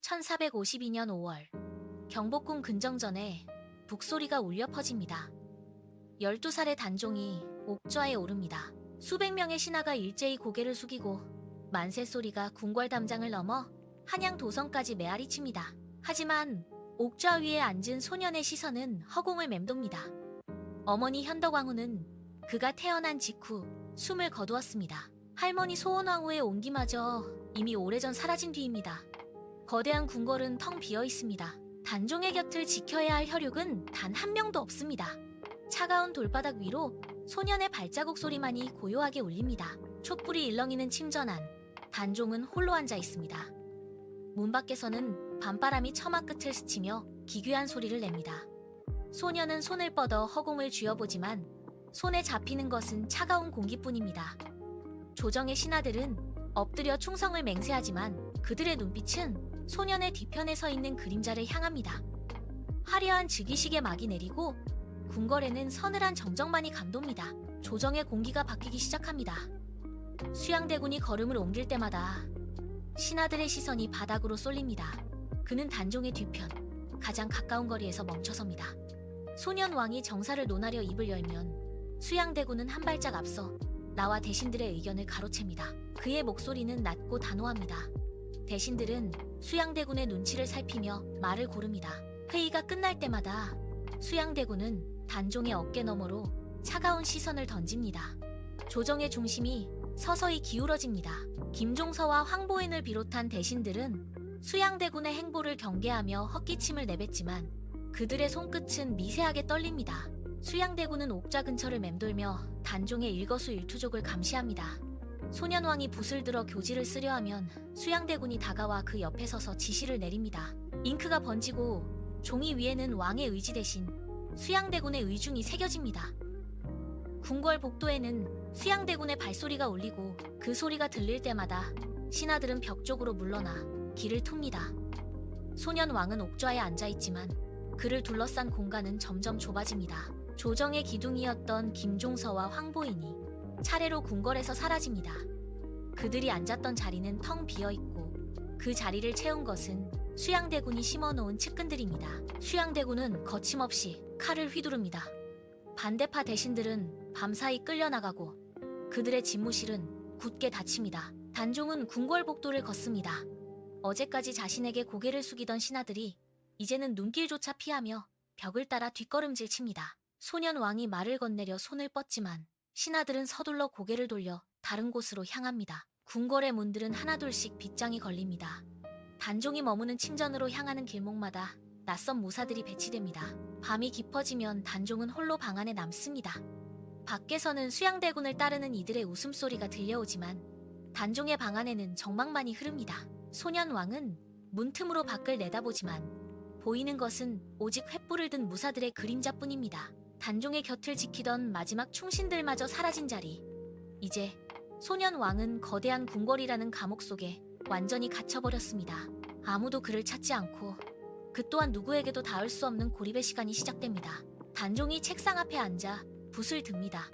1452년 5월 경복궁 근정전에 북소리가 울려 퍼집니다. 12살의 단종이 옥좌에 오릅니다. 수백 명의 신하가 일제히 고개를 숙이고 만세 소리가 궁궐 담장을 넘어 한양 도성까지 메아리칩니다. 하지만 옥좌 위에 앉은 소년의 시선은 허공을 맴돕니다. 어머니 현덕왕후는 그가 태어난 직후 숨을 거두었습니다. 할머니 소원왕후의 온기마저 이미 오래전 사라진 뒤입니다. 거대한 궁궐은 텅 비어 있습니다. 단종의 곁을 지켜야 할 혈육은 단 한 명도 없습니다. 차가운 돌바닥 위로 소년의 발자국 소리만이 고요하게 울립니다. 촛불이 일렁이는 침전안, 단종은 홀로 앉아 있습니다. 문 밖에서는 밤바람이 처마 끝을 스치며 기괴한 소리를 냅니다. 소년은 손을 뻗어 허공을 쥐어보지만 손에 잡히는 것은 차가운 공기뿐입니다. 조정의 신하들은 엎드려 충성을 맹세하지만 그들의 눈빛은 소년의 뒤편에 서 있는 그림자를 향합니다. 화려한 즉위식의 막이 내리고 궁궐에는 서늘한 정적만이 감돕니다. 조정의 공기가 바뀌기 시작합니다. 수양대군이 걸음을 옮길 때마다 신하들의 시선이 바닥으로 쏠립니다. 그는 단종의 뒤편, 가장 가까운 거리에서 멈춰섭니다. 소년 왕이 정사를 논하려 입을 열면 수양대군은 한 발짝 앞서 나와 대신들의 의견을 가로챕니다. 그의 목소리는 낮고 단호합니다. 대신들은 수양대군의 눈치를 살피며 말을 고릅니다. 회의가 끝날 때마다 수양대군은 단종의 어깨 너머로 차가운 시선을 던집니다. 조정의 중심이 서서히 기울어집니다. 김종서와 황보인을 비롯한 대신들은 수양대군의 행보를 경계하며 헛기침을 내뱉지만 그들의 손끝은 미세하게 떨립니다. 수양대군은 옥좌 근처를 맴돌며 단종의 일거수일투족을 감시합니다. 소년왕이 붓을 들어 교지를 쓰려 하면 수양대군이 다가와 그 옆에 서서 지시를 내립니다. 잉크가 번지고 종이 위에는 왕의 의지 대신 수양대군의 의중이 새겨집니다. 궁궐 복도에는 수양대군의 발소리가 울리고 그 소리가 들릴 때마다 신하들은 벽 쪽으로 물러나 길을 툽니다. 소년왕은 옥좌에 앉아있지만 그를 둘러싼 공간은 점점 좁아집니다. 조정의 기둥이었던 김종서와 황보인이 차례로 궁궐에서 사라집니다. 그들이 앉았던 자리는 텅 비어있고 그 자리를 채운 것은 수양대군이 심어놓은 측근들입니다. 수양대군은 거침없이 칼을 휘두릅니다. 반대파 대신들은 밤사이 끌려나가고 그들의 집무실은 굳게 닫힙니다. 단종은 궁궐 복도를 걷습니다. 어제까지 자신에게 고개를 숙이던 신하들이 이제는 눈길조차 피하며 벽을 따라 뒷걸음질 칩니다. 소년 왕이 말을 건네려 손을 뻗지만 신하들은 서둘러 고개를 돌려 다른 곳으로 향합니다. 궁궐의 문들은 하나둘씩 빗장이 걸립니다. 단종이 머무는 침전으로 향하는 길목마다 낯선 무사들이 배치됩니다. 밤이 깊어지면 단종은 홀로 방 안에 남습니다. 밖에서는 수양대군을 따르는 이들의 웃음소리가 들려오지만 단종의 방 안에는 정막만이 흐릅니다. 소년 왕은 문틈으로 밖을 내다보지만 보이는 것은 오직 횃불을 든 무사들의 그림자뿐입니다. 단종의 곁을 지키던 마지막 충신들마저 사라진 자리. 이제 소년 왕은 거대한 궁궐이라는 감옥 속에 완전히 갇혀버렸습니다. 아무도 그를 찾지 않고 그 또한 누구에게도 닿을 수 없는 고립의 시간이 시작됩니다. 단종이 책상 앞에 앉아 붓을 듭니다.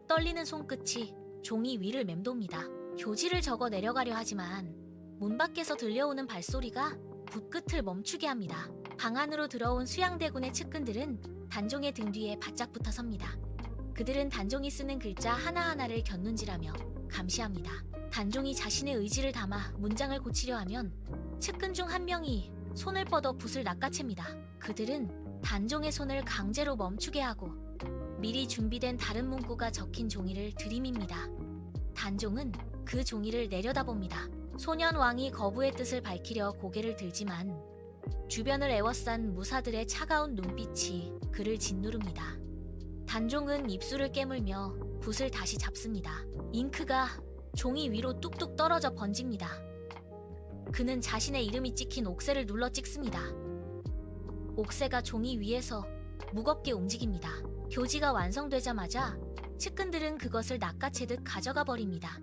떨리는 손끝이 종이 위를 맴돕니다. 교지를 적어 내려가려 하지만 문 밖에서 들려오는 발소리가 붓끝을 멈추게 합니다. 방 안으로 들어온 수양대군의 측근들은 단종의 등 뒤에 바짝 붙어 섭니다. 그들은 단종이 쓰는 글자 하나하나를 곁눈질하며 감시합니다. 단종이 자신의 의지를 담아 문장을 고치려 하면 측근 중 한 명이 손을 뻗어 붓을 낚아챕니다. 그들은 단종의 손을 강제로 멈추게 하고 미리 준비된 다른 문구가 적힌 종이를 들이밉니다. 단종은 그 종이를 내려다봅니다. 소년 왕이 거부의 뜻을 밝히려 고개를 들지만 주변을 에워싼 무사들의 차가운 눈빛이 그를 짓누릅니다. 단종은 입술을 깨물며 붓을 다시 잡습니다. 잉크가 종이 위로 뚝뚝 떨어져 번집니다. 그는 자신의 이름이 찍힌 옥새를 눌러 찍습니다. 옥새가 종이 위에서 무겁게 움직입니다. 교지가 완성되자마자 측근들은 그것을 낚아채듯 가져가 버립니다.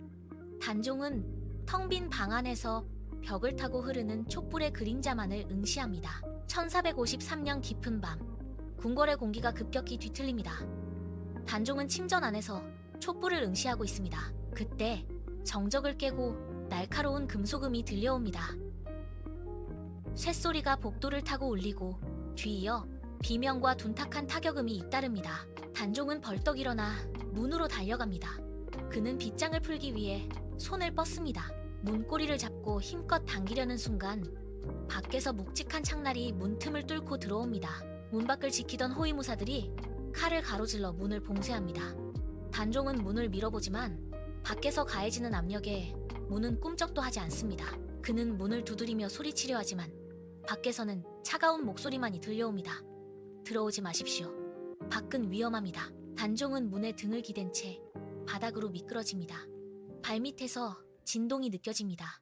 단종은 텅 빈 방 안에서 벽을 타고 흐르는 촛불의 그림자만을 응시합니다. 1453년 깊은 밤, 궁궐의 공기가 급격히 뒤틀립니다. 단종은 침전 안에서 촛불을 응시하고 있습니다. 그때 정적을 깨고 날카로운 금소금이 들려옵니다. 쇳소리가 복도를 타고 울리고 뒤이어 비명과 둔탁한 타격음이 잇따릅니다. 단종은 벌떡 일어나 문으로 달려갑니다. 그는 빗장을 풀기 위해 손을 뻗습니다. 문고리를 잡고 힘껏 당기려는 순간 밖에서 묵직한 창날이 문틈을 뚫고 들어옵니다. 문 밖을 지키던 호위무사들이 칼을 가로질러 문을 봉쇄합니다. 단종은 문을 밀어보지만 밖에서 가해지는 압력에 문은 꿈쩍도 하지 않습니다. 그는 문을 두드리며 소리치려 하지만 밖에서는 차가운 목소리만이 들려옵니다. 들어오지 마십시오. 밖은 위험합니다. 단종은 문에 등을 기댄 채 바닥으로 미끄러집니다. 발밑에서 진동이 느껴집니다.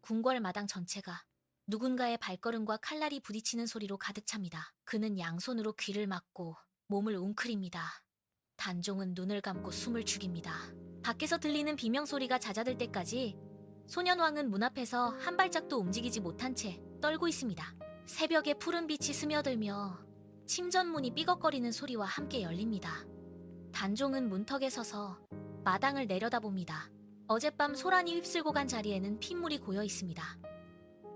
궁궐 마당 전체가 누군가의 발걸음과 칼날이 부딪히는 소리로 가득 찹니다. 그는 양손으로 귀를 막고 몸을 웅크립니다. 단종은 눈을 감고 숨을 죽입니다. 밖에서 들리는 비명소리가 잦아들 때까지 소년왕은 문 앞에서 한 발짝도 움직이지 못한 채 떨고 있습니다. 새벽에 푸른 빛이 스며들며 침전문이 삐걱거리는 소리와 함께 열립니다. 단종은 문턱에 서서 마당을 내려다봅니다. 어젯밤 소란이 휩쓸고 간 자리에는 핏물이 고여 있습니다.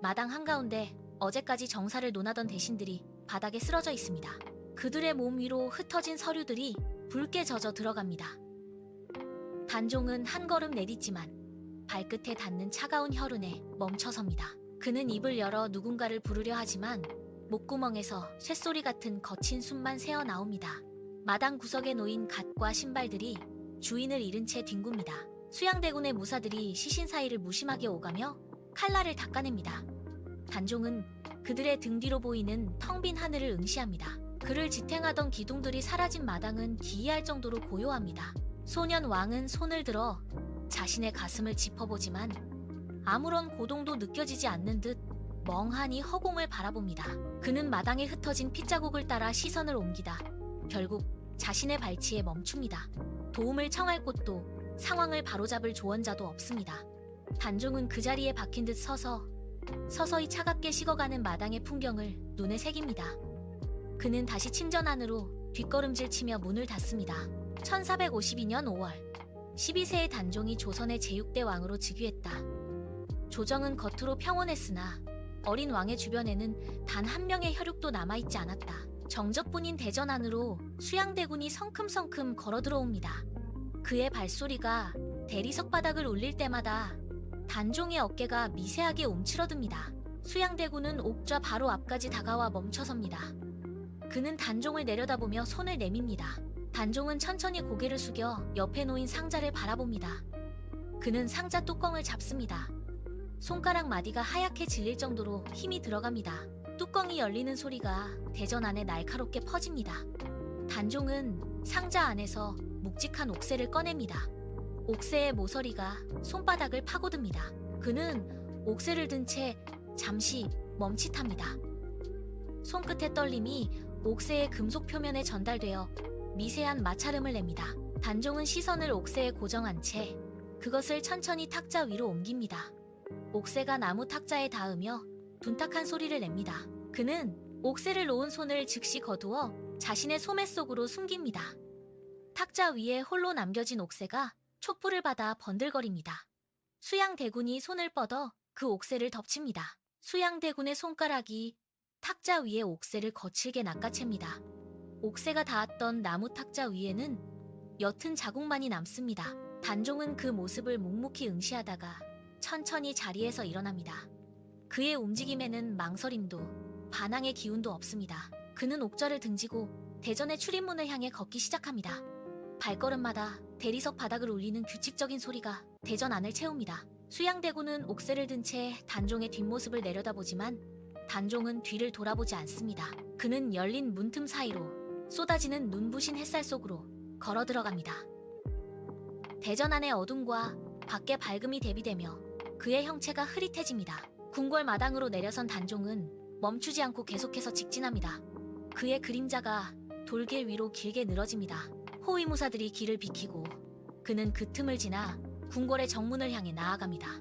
마당 한가운데 어제까지 정사를 논하던 대신들이 바닥에 쓰러져 있습니다. 그들의 몸 위로 흩어진 서류들이 붉게 젖어 들어갑니다. 단종은 한 걸음 내딛지만 발끝에 닿는 차가운 혈흔에 멈춰섭니다. 그는 입을 열어 누군가를 부르려 하지만 목구멍에서 쇳소리 같은 거친 숨만 새어나옵니다. 마당 구석에 놓인 갓과 신발들이 주인을 잃은 채 뒹굽니다. 수양대군의 무사들이 시신 사이를 무심하게 오가며 칼날을 닦아냅니다. 단종은 그들의 등 뒤로 보이는 텅 빈 하늘을 응시합니다. 그를 지탱하던 기둥들이 사라진 마당은 기이할 정도로 고요합니다. 소년 왕은 손을 들어 자신의 가슴을 짚어보지만 아무런 고동도 느껴지지 않는 듯 멍하니 허공을 바라봅니다. 그는 마당에 흩어진 핏자국을 따라 시선을 옮기다 결국 자신의 발치에 멈춥니다. 도움을 청할 곳도 상황을 바로잡을 조언자도 없습니다. 단종은 그 자리에 박힌 듯 서서히 차갑게 식어가는 마당의 풍경을 눈에 새깁니다. 그는 다시 침전 안으로 뒷걸음질 치며 문을 닫습니다. 1452년 5월 12세의 단종이 조선의 제6대 왕으로 즉위했다. 조정은 겉으로 평온했으나 어린 왕의 주변에는 단 한 명의 혈육도 남아있지 않았다. 정적분인 대전 안으로 수양대군이 성큼성큼 걸어들어옵니다. 그의 발소리가 대리석 바닥을 울릴 때마다 단종의 어깨가 미세하게 움츠러듭니다. 수양대군은 옥좌 바로 앞까지 다가와 멈춰섭니다. 그는 단종을 내려다보며 손을 내밉니다. 단종은 천천히 고개를 숙여 옆에 놓인 상자를 바라봅니다. 그는 상자 뚜껑을 잡습니다. 손가락 마디가 하얗게 질릴 정도로 힘이 들어갑니다. 뚜껑이 열리는 소리가 대전 안에 날카롭게 퍼집니다. 단종은 상자 안에서 묵직한 옥새를 꺼냅니다. 옥새의 모서리가 손바닥을 파고듭니다. 그는 옥새를 든 채 잠시 멈칫합니다. 손끝의 떨림이 옥새의 금속 표면에 전달되어 미세한 마찰음을 냅니다. 단종은 시선을 옥새에 고정한 채 그것을 천천히 탁자 위로 옮깁니다. 옥새가 나무 탁자에 닿으며 둔탁한 소리를 냅니다. 그는 옥새를 놓은 손을 즉시 거두어 자신의 소매 속으로 숨깁니다. 탁자 위에 홀로 남겨진 옥새가 촛불을 받아 번들거립니다. 수양대군이 손을 뻗어 그 옥새를 덮칩니다. 수양대군의 손가락이 탁자 위에 옥새를 거칠게 낚아챕니다. 옥새가 닿았던 나무 탁자 위에는 옅은 자국만이 남습니다. 단종은 그 모습을 묵묵히 응시하다가 천천히 자리에서 일어납니다. 그의 움직임에는 망설임도 반항의 기운도 없습니다. 그는 옥좌를 등지고 대전의 출입문을 향해 걷기 시작합니다. 발걸음마다 대리석 바닥을 울리는 규칙적인 소리가 대전 안을 채웁니다. 수양대군은 옥새를 든 채 단종의 뒷모습을 내려다보지만 단종은 뒤를 돌아보지 않습니다. 그는 열린 문틈 사이로 쏟아지는 눈부신 햇살 속으로 걸어 들어갑니다. 대전 안의 어둠과 밖의 밝음이 대비되며 그의 형체가 흐릿해집니다. 궁궐 마당으로 내려선 단종은 멈추지 않고 계속해서 직진합니다. 그의 그림자가 돌길 위로 길게 늘어집니다. 호위무사들이 길을 비키고 그는 그 틈을 지나 궁궐의 정문을 향해 나아갑니다.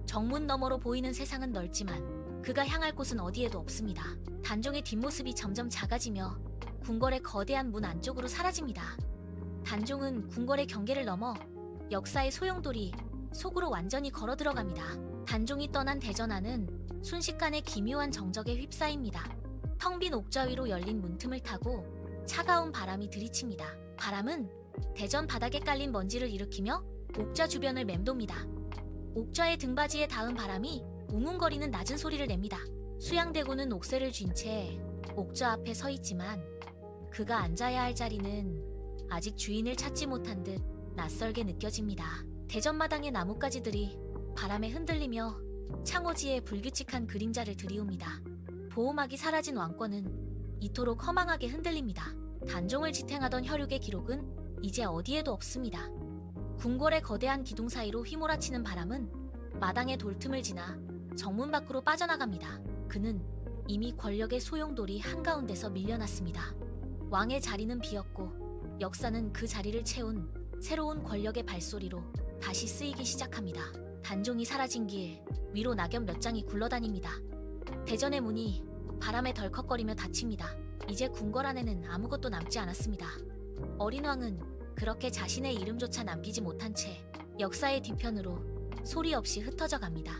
정문 너머로 보이는 세상은 넓지만 그가 향할 곳은 어디에도 없습니다. 단종의 뒷모습이 점점 작아지며 궁궐의 거대한 문 안쪽으로 사라집니다. 단종은 궁궐의 경계를 넘어 역사의 소용돌이 속으로 완전히 걸어 들어갑니다. 단종이 떠난 대전안은 순식간에 기묘한 정적에 휩싸입니다. 텅 빈 옥좌 위로 열린 문틈을 타고 차가운 바람이 들이칩니다. 바람은 대전 바닥에 깔린 먼지를 일으키며 옥좌 주변을 맴돕니다. 옥좌의 등받이에 닿은 바람이 웅웅거리는 낮은 소리를 냅니다. 수양대고는 옥새를 쥔 채 옥좌 앞에 서 있지만 그가 앉아야 할 자리는 아직 주인을 찾지 못한 듯 낯설게 느껴집니다. 대전마당의 나뭇가지들이 바람에 흔들리며 창호지에 불규칙한 그림자를 들이웁니다. 보호막이 사라진 왕권은 이토록 허망하게 흔들립니다. 단종을 지탱하던 혈육의 기록은 이제 어디에도 없습니다. 궁궐의 거대한 기둥 사이로 휘몰아치는 바람은 마당의 돌틈을 지나 정문 밖으로 빠져나갑니다. 그는 이미 권력의 소용돌이 한가운데서 밀려났습니다. 왕의 자리는 비었고 역사는 그 자리를 채운 새로운 권력의 발소리로 다시 쓰이기 시작합니다. 단종이 사라진 길 위로 낙엽 몇 장이 굴러다닙니다. 대전의 문이 바람에 덜컥거리며 닫힙니다. 이제 궁궐 안에는 아무것도 남지 않았습니다. 어린 왕은 그렇게 자신의 이름조차 남기지 못한 채 역사의 뒤편으로 소리 없이 흩어져 갑니다.